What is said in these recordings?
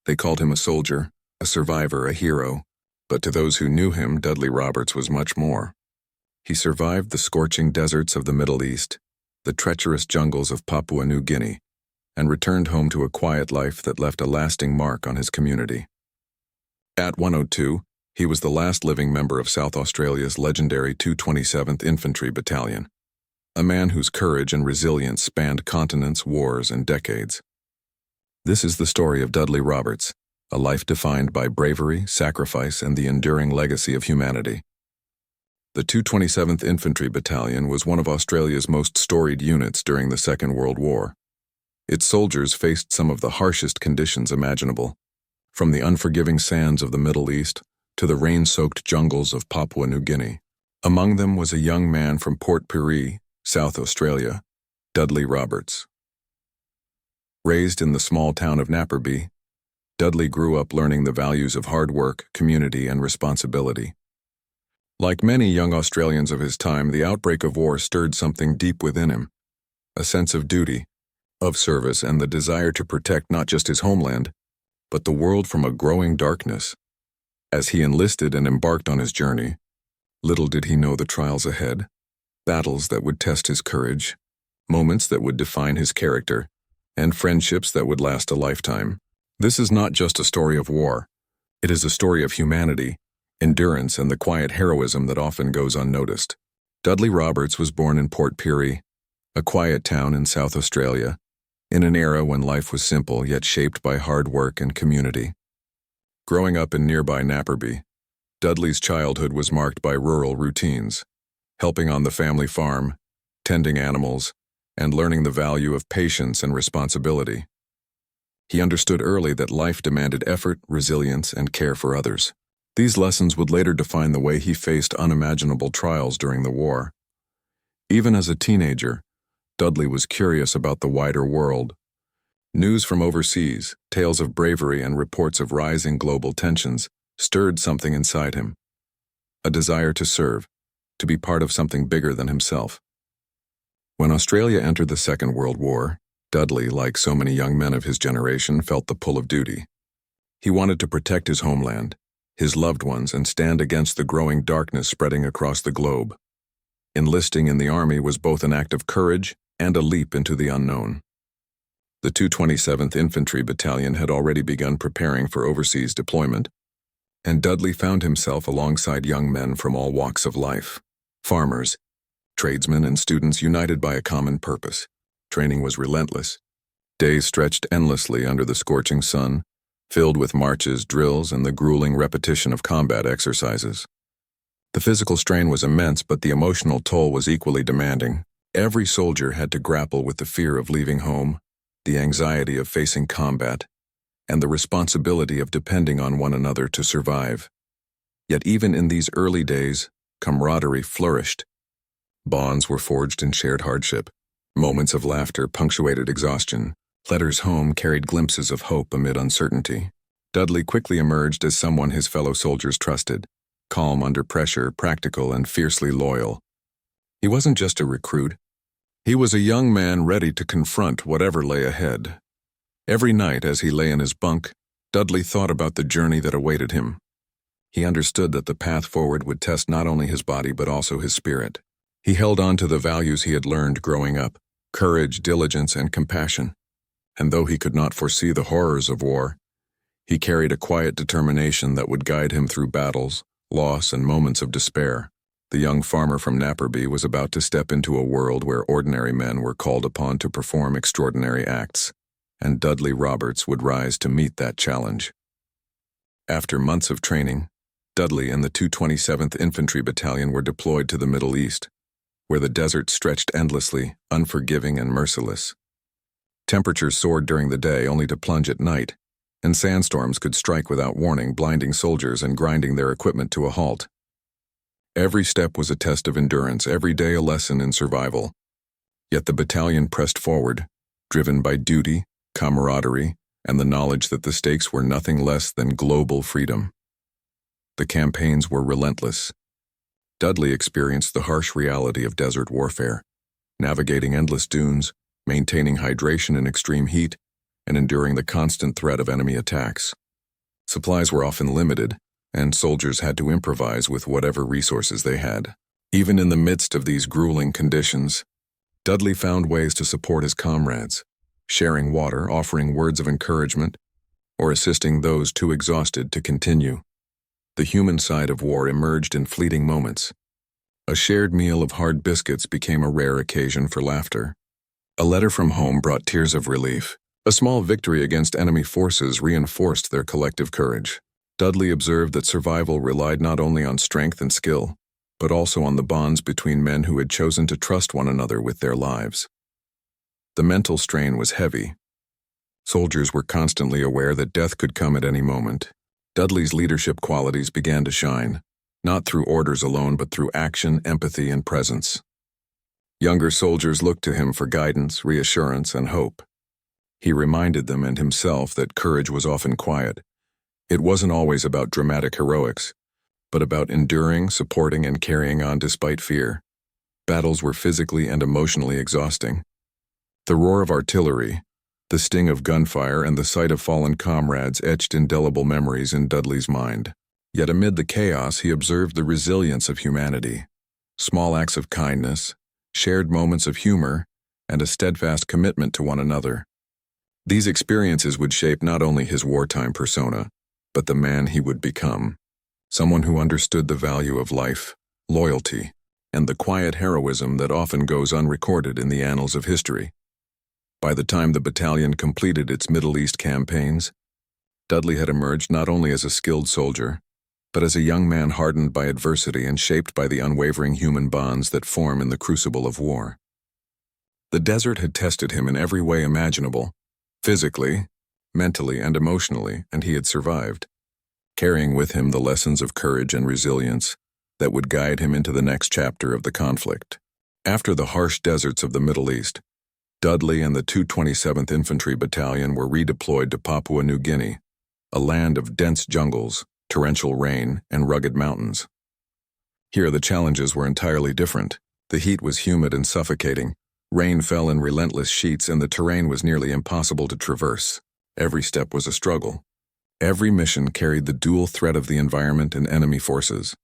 They called him a soldier, a survivor, a hero, but to those who knew him, Dudley Roberts was much more. He survived the scorching deserts of the Middle East, the treacherous jungles of Papua New Guinea, and returned home to a quiet life that left a lasting mark on his community. At 102, he was the last living member of South Australia's legendary 27th Infantry Battalion, a man whose courage and resilience spanned continents, wars, and decades. This is the story of Dudley Roberts, a life defined by bravery, sacrifice, and the enduring legacy of humanity. The 227th Infantry Battalion was one of Australia's most storied units during the Second World War. Its soldiers faced some of the harshest conditions imaginable, from the unforgiving sands of the Middle East to the rain-soaked jungles of Papua New Guinea. Among them was a young man from Port Pirie, South Australia, Dudley Roberts. Raised in the small town of Napperby, Dudley grew up learning the values of hard work, community, and responsibility. Like many young Australians of his time, the outbreak of war stirred something deep within him, a sense of duty, of service, and the desire to protect not just his homeland, but the world from a growing darkness. As he enlisted and embarked on his journey, little did he know the trials ahead, battles that would test his courage, moments that would define his character, and friendships that would last a lifetime. This is not just a story of war. It is a story of humanity, endurance, and the quiet heroism that often goes unnoticed. Dudley Roberts was born in Port Pirie, a quiet town in South Australia, in an era when life was simple yet shaped by hard work and community. Growing up in nearby Napperby, Dudley's childhood was marked by rural routines, helping on the family farm, tending animals, and learning the value of patience and responsibility. He understood early that life demanded effort, resilience, and care for others. These lessons would later define the way he faced unimaginable trials during the war. Even as a teenager, Dudley was curious about the wider world. News from overseas, tales of bravery, and reports of rising global tensions stirred something inside him. A desire to serve, to be part of something bigger than himself. When Australia entered the Second World War, Dudley, like so many young men of his generation, felt the pull of duty. He wanted to protect his homeland, his loved ones, and stand against the growing darkness spreading across the globe. Enlisting in the army was both an act of courage and a leap into the unknown. The 227th Infantry Battalion had already begun preparing for overseas deployment, and Dudley found himself alongside young men from all walks of life, farmers, tradesmen, and students united by a common purpose. Training was relentless. Days stretched endlessly under the scorching sun, filled with marches, drills, and the grueling repetition of combat exercises. The physical strain was immense, but the emotional toll was equally demanding. Every soldier had to grapple with the fear of leaving home, the anxiety of facing combat, and the responsibility of depending on one another to survive. Yet even in these early days, camaraderie flourished. Bonds were forged in shared hardship. Moments of laughter punctuated exhaustion. Letters home carried glimpses of hope amid uncertainty. Dudley quickly emerged as someone his fellow soldiers trusted, calm under pressure, practical, and fiercely loyal. He wasn't just a recruit. He was a young man ready to confront whatever lay ahead. Every night as he lay in his bunk, Dudley thought about the journey that awaited him. He understood that the path forward would test not only his body but also his spirit. He held on to the values he had learned growing up: courage, diligence, and compassion. And though he could not foresee the horrors of war, he carried a quiet determination that would guide him through battles, loss, and moments of despair. The young farmer from Napperby was about to step into a world where ordinary men were called upon to perform extraordinary acts, and Dudley Roberts would rise to meet that challenge. After months of training, Dudley and the 227th Infantry Battalion were deployed to the Middle East, where the desert stretched endlessly, unforgiving and merciless. Temperatures soared during the day only to plunge at night, and sandstorms could strike without warning, blinding soldiers and grinding their equipment to a halt. Every step was a test of endurance, every day a lesson in survival. Yet the battalion pressed forward, driven by duty, camaraderie, and the knowledge that the stakes were nothing less than global freedom. The campaigns were relentless. Dudley experienced the harsh reality of desert warfare, navigating endless dunes, maintaining hydration in extreme heat, and enduring the constant threat of enemy attacks. Supplies were often limited, and soldiers had to improvise with whatever resources they had. Even in the midst of these grueling conditions, Dudley found ways to support his comrades, sharing water, offering words of encouragement, or assisting those too exhausted to continue. The human side of war emerged in fleeting moments. A shared meal of hard biscuits became a rare occasion for laughter. A letter from home brought tears of relief. A small victory against enemy forces reinforced their collective courage. Dudley observed that survival relied not only on strength and skill, but also on the bonds between men who had chosen to trust one another with their lives. The mental strain was heavy. Soldiers were constantly aware that death could come at any moment. Dudley's leadership qualities began to shine, not through orders alone but through action, empathy, and presence. Younger soldiers looked to him for guidance, reassurance, and hope. He reminded them and himself that courage was often quiet. It wasn't always about dramatic heroics, but about enduring, supporting, and carrying on despite fear. Battles were physically and emotionally exhausting. The roar of artillery, the sting of gunfire, and the sight of fallen comrades etched indelible memories in Dudley's mind. Yet amid the chaos, he observed the resilience of humanity. Small acts of kindness, shared moments of humor, and a steadfast commitment to one another. These experiences would shape not only his wartime persona, but the man he would become. Someone who understood the value of life, loyalty, and the quiet heroism that often goes unrecorded in the annals of history. By the time the battalion completed its Middle East campaigns, Dudley had emerged not only as a skilled soldier, but as a young man hardened by adversity and shaped by the unwavering human bonds that form in the crucible of war. The desert had tested him in every way imaginable, physically, mentally, and emotionally, and he had survived, carrying with him the lessons of courage and resilience that would guide him into the next chapter of the conflict. After the harsh deserts of the Middle East, Dudley and the 227th Infantry Battalion were redeployed to Papua New Guinea, a land of dense jungles, torrential rain, and rugged mountains. Here the challenges were entirely different. The heat was humid and suffocating, rain fell in relentless sheets, and the terrain was nearly impossible to traverse. Every step was a struggle. Every mission carried the dual threat of the environment and enemy forces.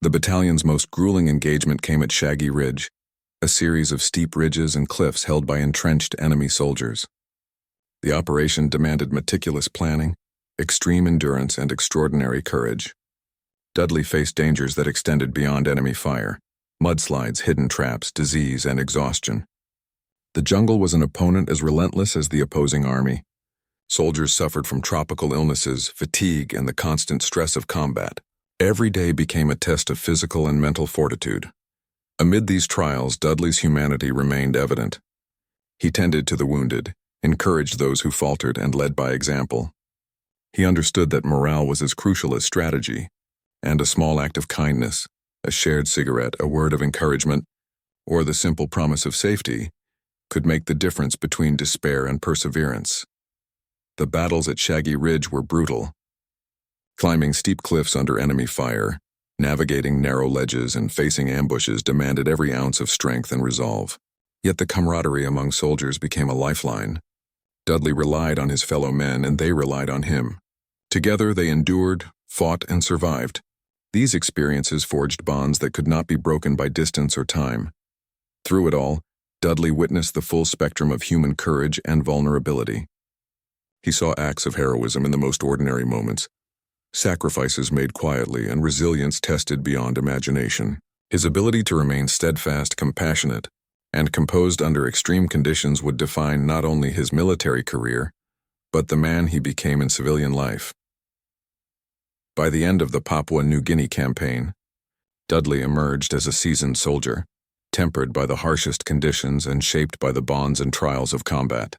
The battalion's most grueling engagement came at Shaggy Ridge, a series of steep ridges and cliffs held by entrenched enemy soldiers. The operation demanded meticulous planning, extreme endurance, and extraordinary courage. Dudley faced dangers that extended beyond enemy fire: mudslides, hidden traps, disease, and exhaustion. The jungle was an opponent as relentless as the opposing army. Soldiers suffered from tropical illnesses, fatigue, and the constant stress of combat. Every day became a test of physical and mental fortitude. Amid these trials, Dudley's humanity remained evident. He tended to the wounded, encouraged those who faltered, and led by example. He understood that morale was as crucial as strategy, and a small act of kindness, a shared cigarette, a word of encouragement, or the simple promise of safety, could make the difference between despair and perseverance. The battles at Shaggy Ridge were brutal. Climbing steep cliffs under enemy fire, navigating narrow ledges, and facing ambushes demanded every ounce of strength and resolve. Yet the camaraderie among soldiers became a lifeline. Dudley relied on his fellow men, and they relied on him. Together they endured, fought, and survived. These experiences forged bonds that could not be broken by distance or time. Through it all, Dudley witnessed the full spectrum of human courage and vulnerability. He saw acts of heroism in the most ordinary moments, sacrifices made quietly, and resilience tested beyond imagination. His ability to remain steadfast, compassionate, and composed under extreme conditions would define not only his military career, but the man he became in civilian life. By the end of the Papua New Guinea campaign, Dudley emerged as a seasoned soldier, tempered by the harshest conditions and shaped by the bonds and trials of combat.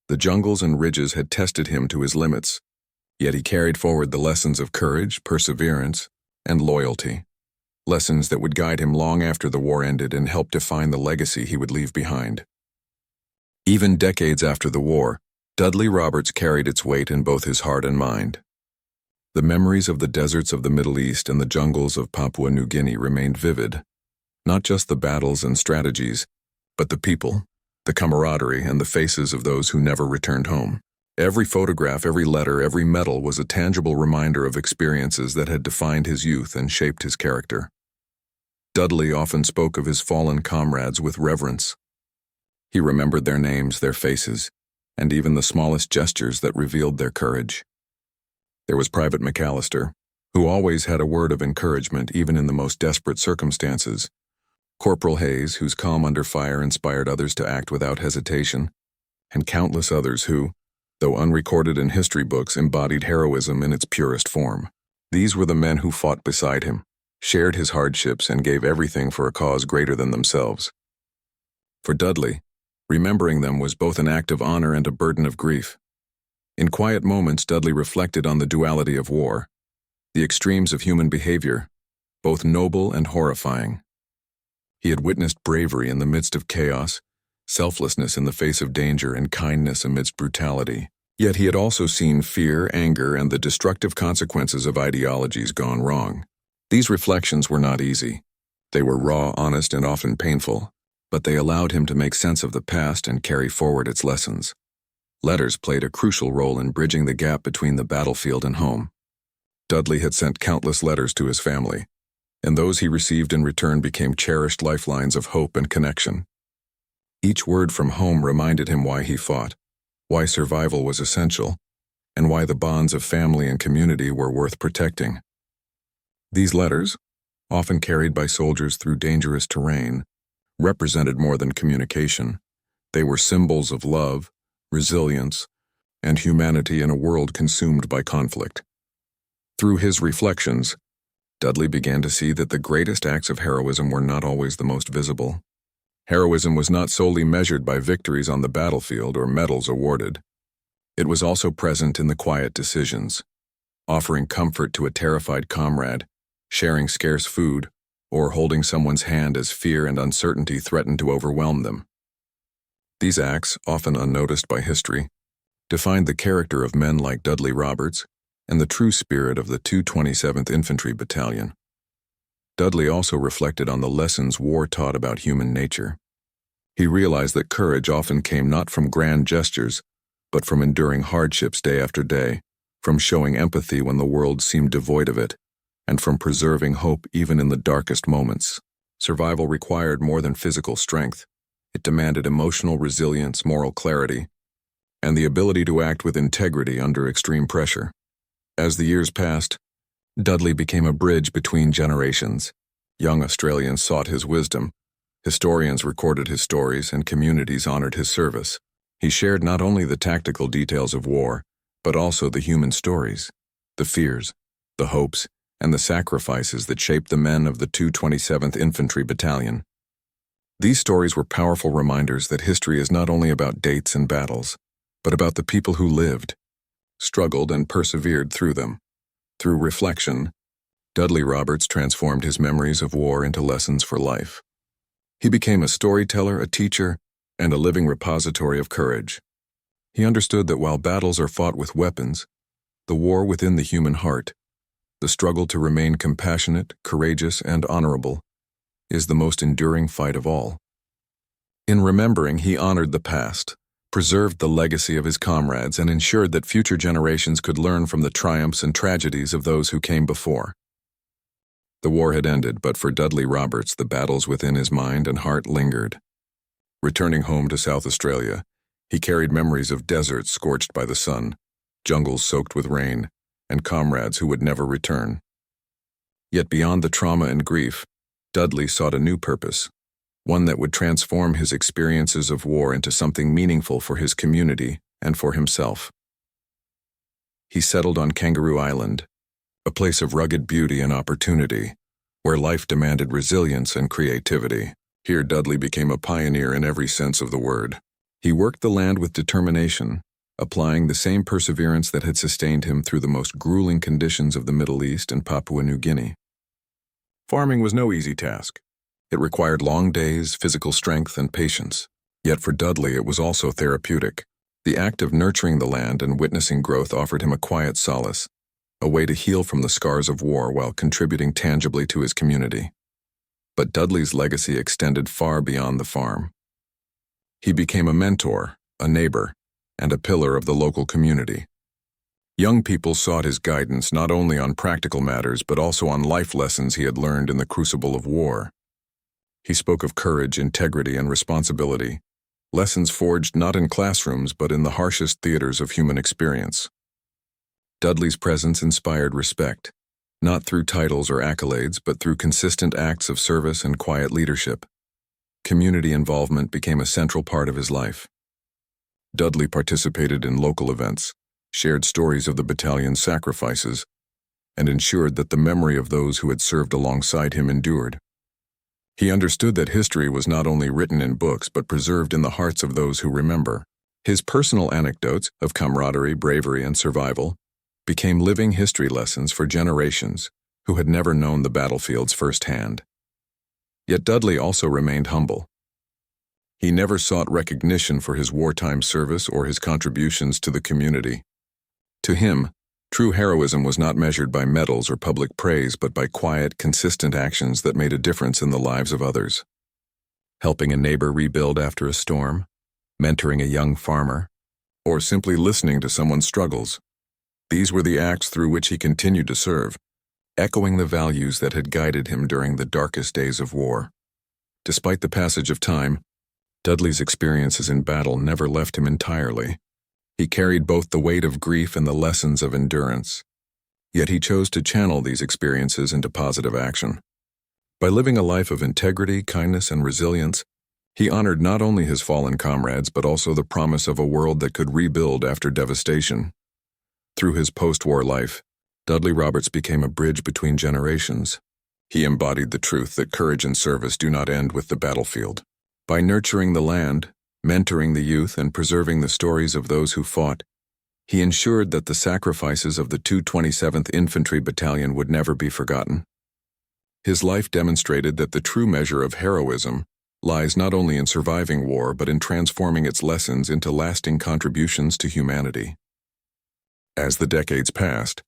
The jungles and ridges had tested him to his limits, yet he carried forward the lessons of courage, perseverance, and loyalty, lessons that would guide him long after the war ended and help define the legacy he would leave behind. Even decades after the war, Dudley Roberts carried its weight in both his heart and mind. The memories of the deserts of the Middle East and the jungles of Papua New Guinea remained vivid, not just the battles and strategies, but the people, the camaraderie, and the faces of those who never returned home. Every photograph, every letter, every medal was a tangible reminder of experiences that had defined his youth and shaped his character. Dudley often spoke of his fallen comrades with reverence. He remembered their names, their faces, and even the smallest gestures that revealed their courage. There was Private McAllister, who always had a word of encouragement even in the most desperate circumstances. Corporal Hayes, whose calm under fire inspired others to act without hesitation, and countless others who, though unrecorded in history books, embodied heroism in its purest form. These were the men who fought beside him, shared his hardships, and gave everything for a cause greater than themselves. For Dudley, remembering them was both an act of honor and a burden of grief. In quiet moments, Dudley reflected on the duality of war, the extremes of human behavior, both noble and horrifying. He had witnessed bravery in the midst of chaos, selflessness in the face of danger, and kindness amidst brutality. Yet he had also seen fear, anger, and the destructive consequences of ideologies gone wrong. These reflections were not easy. They were raw, honest, and often painful, but they allowed him to make sense of the past and carry forward its lessons. Letters played a crucial role in bridging the gap between the battlefield and home. Dudley had sent countless letters to his family, and those he received in return became cherished lifelines of hope and connection. Each word from home reminded him why he fought, why survival was essential, and why the bonds of family and community were worth protecting. These letters, often carried by soldiers through dangerous terrain, represented more than communication. They were symbols of love, resilience, and humanity in a world consumed by conflict. Through his reflections, Dudley began to see that the greatest acts of heroism were not always the most visible. Heroism was not solely measured by victories on the battlefield or medals awarded. It was also present in the quiet decisions, offering comfort to a terrified comrade, sharing scarce food, or holding someone's hand as fear and uncertainty threatened to overwhelm them. These acts, often unnoticed by history, defined the character of men like Dudley Roberts and the true spirit of the 27th Infantry Battalion. Dudley also reflected on the lessons war taught about human nature. He realized that courage often came not from grand gestures, but from enduring hardships day after day, from showing empathy when the world seemed devoid of it, and from preserving hope even in the darkest moments. Survival required more than physical strength. It demanded emotional resilience, moral clarity, and the ability to act with integrity under extreme pressure. As the years passed, Dudley became a bridge between generations. Young Australians sought his wisdom, historians recorded his stories, and communities honored his service. He shared not only the tactical details of war, but also the human stories, the fears, the hopes, and the sacrifices that shaped the men of the 27th Infantry Battalion. These stories were powerful reminders that history is not only about dates and battles, but about the people who lived, struggled, and persevered through them. Through reflection, Dudley Roberts transformed his memories of war into lessons for life. He became a storyteller, a teacher, and a living repository of courage. He understood that while battles are fought with weapons, the war within the human heart, the struggle to remain compassionate, courageous, and honorable, is the most enduring fight of all. In remembering, he honored the past, preserved the legacy of his comrades, and ensured that future generations could learn from the triumphs and tragedies of those who came before. The war had ended, but for Dudley Roberts, the battles within his mind and heart lingered. Returning home to South Australia, he carried memories of deserts scorched by the sun, jungles soaked with rain, and comrades who would never return. Yet beyond the trauma and grief, Dudley sought a new purpose, one that would transform his experiences of war into something meaningful for his community and for himself. He settled on Kangaroo Island, a place of rugged beauty and opportunity, where life demanded resilience and creativity. Here Dudley became a pioneer in every sense of the word. He worked the land with determination, applying the same perseverance that had sustained him through the most grueling conditions of the Middle East and Papua New Guinea. Farming was no easy task. It required long days, physical strength, and patience. Yet for Dudley, it was also therapeutic. The act of nurturing the land and witnessing growth offered him a quiet solace, a way to heal from the scars of war while contributing tangibly to his community. But Dudley's legacy extended far beyond the farm. He became a mentor, a neighbor, and a pillar of the local community. Young people sought his guidance not only on practical matters but also on life lessons he had learned in the crucible of war. He spoke of courage, integrity, and responsibility, lessons forged not in classrooms but in the harshest theaters of human experience. Dudley's presence inspired respect, not through titles or accolades but through consistent acts of service and quiet leadership. Community involvement became a central part of his life. Dudley participated in local events, shared stories of the battalion's sacrifices, and ensured that the memory of those who had served alongside him endured. He understood that history was not only written in books but preserved in the hearts of those who remember. His personal anecdotes of camaraderie, bravery, and survival became living history lessons for generations who had never known the battlefields firsthand. Yet Dudley also remained humble. He never sought recognition for his wartime service or his contributions to the community. To him, true heroism was not measured by medals or public praise but by quiet, consistent actions that made a difference in the lives of others. Helping a neighbor rebuild after a storm, mentoring a young farmer, or simply listening to someone's struggles. These were the acts through which he continued to serve, echoing the values that had guided him during the darkest days of war. Despite the passage of time, Dudley's experiences in battle never left him entirely. He carried both the weight of grief and the lessons of endurance. Yet he chose to channel these experiences into positive action. By living a life of integrity, kindness, and resilience, he honored not only his fallen comrades but also the promise of a world that could rebuild after devastation. Through his post-war life, Dudley Roberts became a bridge between generations. He embodied the truth that courage and service do not end with the battlefield. By nurturing the land, mentoring the youth, and preserving the stories of those who fought, he ensured that the sacrifices of the 27th Infantry Battalion would never be forgotten. His life demonstrated that the true measure of heroism lies not only in surviving war but in transforming its lessons into lasting contributions to humanity. As the decades passed,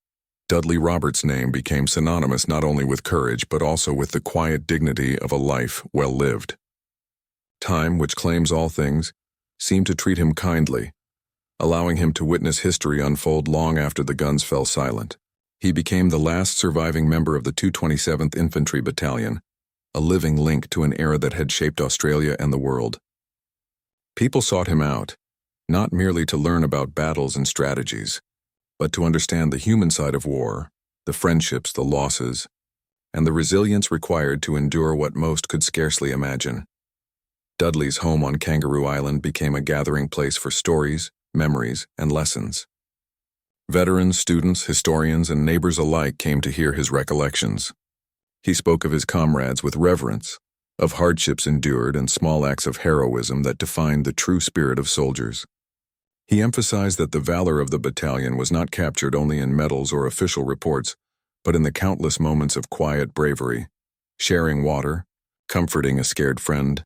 Dudley Roberts' name became synonymous not only with courage but also with the quiet dignity of a life well lived. Time, which claims all things, seemed to treat him kindly, allowing him to witness history unfold long after the guns fell silent. He became the last surviving member of the 227th Infantry Battalion, a living link to an era that had shaped Australia and the world. People sought him out, not merely to learn about battles and strategies, but to understand the human side of war, the friendships, the losses, and the resilience required to endure what most could scarcely imagine. Dudley's home on Kangaroo Island became a gathering place for stories, memories, and lessons. Veterans, students, historians, and neighbors alike came to hear his recollections. He spoke of his comrades with reverence, of hardships endured and small acts of heroism that defined the true spirit of soldiers. He emphasized that the valor of the battalion was not captured only in medals or official reports, but in the countless moments of quiet bravery, sharing water, comforting a scared friend,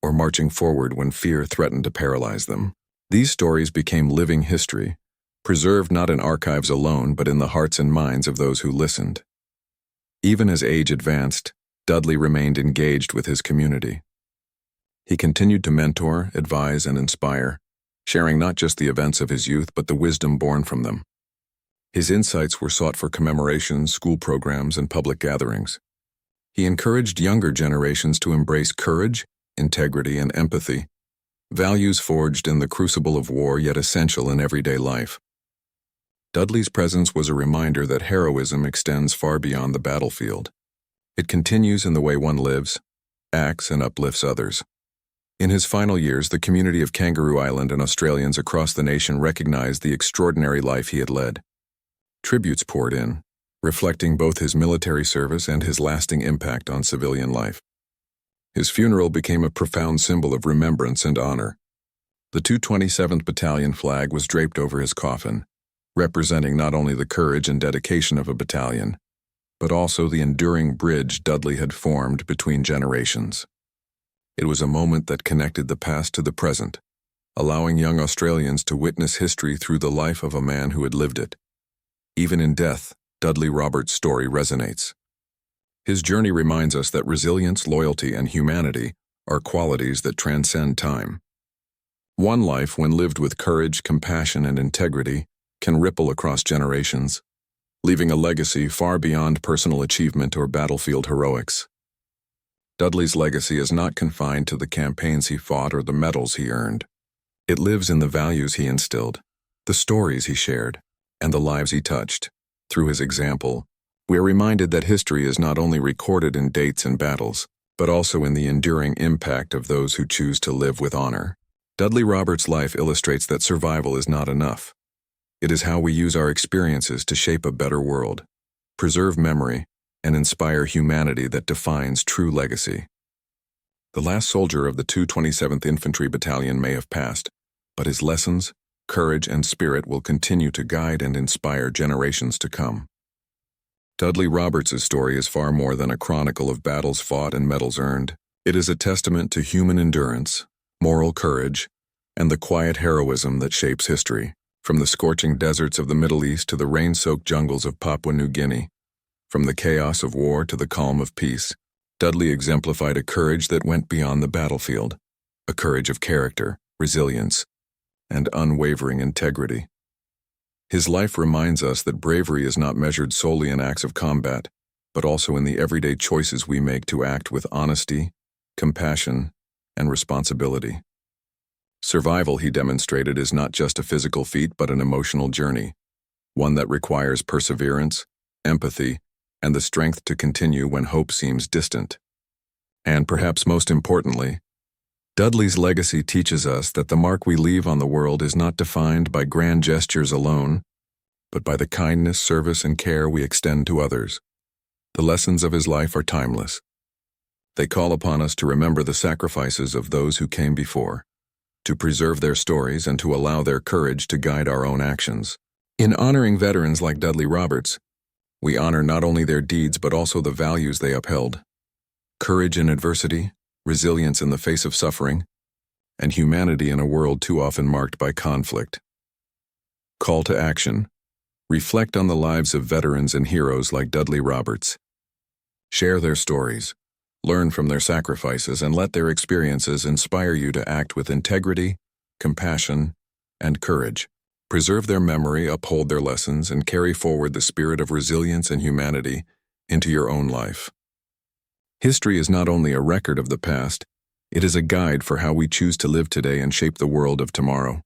or marching forward when fear threatened to paralyze them. These stories became living history, preserved not in archives alone but in the hearts and minds of those who listened. Even as age advanced, Dudley remained engaged with his community. He continued to mentor, advise, and inspire, sharing not just the events of his youth but the wisdom born from them. His insights were sought for commemorations, school programs, and public gatherings. He encouraged younger generations to embrace courage, integrity, and empathy, values forged in the crucible of war yet essential in everyday life. Dudley's presence was a reminder that heroism extends far beyond the battlefield. It continues in the way one lives, acts, and uplifts others. In his final years, the community of Kangaroo Island and Australians across the nation recognized the extraordinary life he had led. Tributes poured in, reflecting both his military service and his lasting impact on civilian life. His funeral became a profound symbol of remembrance and honor. The 227th Battalion flag was draped over his coffin, representing not only the courage and dedication of a battalion, but also the enduring bridge Dudley had formed between generations. It was a moment that connected the past to the present, allowing young Australians to witness history through the life of a man who had lived it. Even in death, Dudley Roberts' story resonates. His journey reminds us that resilience, loyalty, and humanity are qualities that transcend time. One life, when lived with courage, compassion, and integrity, can ripple across generations, leaving a legacy far beyond personal achievement or battlefield heroics. Dudley's legacy is not confined to the campaigns he fought or the medals he earned. It lives in the values he instilled, the stories he shared, and the lives he touched. Through his example, we are reminded that history is not only recorded in dates and battles, but also in the enduring impact of those who choose to live with honor. Dudley Roberts' life illustrates that survival is not enough. It is how we use our experiences to shape a better world, preserve memory, and inspire humanity that defines true legacy. The last soldier of the 27th Infantry Battalion may have passed, but his lessons, courage, and spirit will continue to guide and inspire generations to come. Dudley Roberts' story is far more than a chronicle of battles fought and medals earned. It is a testament to human endurance, moral courage, and the quiet heroism that shapes history. From the scorching deserts of the Middle East to the rain-soaked jungles of Papua New Guinea, from the chaos of war to the calm of peace, Dudley exemplified a courage that went beyond the battlefield, a courage of character, resilience, and unwavering integrity. His life reminds us that bravery is not measured solely in acts of combat, but also in the everyday choices we make to act with honesty, compassion, and responsibility. Survival, he demonstrated, is not just a physical feat but an emotional journey, one that requires perseverance, empathy, and the strength to continue when hope seems distant. And perhaps most importantly, Dudley's legacy teaches us that the mark we leave on the world is not defined by grand gestures alone, but by the kindness, service, and care we extend to others. The lessons of his life are timeless. They call upon us to remember the sacrifices of those who came before, to preserve their stories, and to allow their courage to guide our own actions. In honoring veterans like Dudley Roberts, we honor not only their deeds but also the values they upheld: courage in adversity, resilience in the face of suffering, and humanity in a world too often marked by conflict. Call to action: reflect on the lives of veterans and heroes like Dudley Roberts. Share their stories, learn from their sacrifices, and let their experiences inspire you to act with integrity, compassion, and courage. Preserve their memory, uphold their lessons, and carry forward the spirit of resilience and humanity into your own life. History is not only a record of the past, it is a guide for how we choose to live today and shape the world of tomorrow.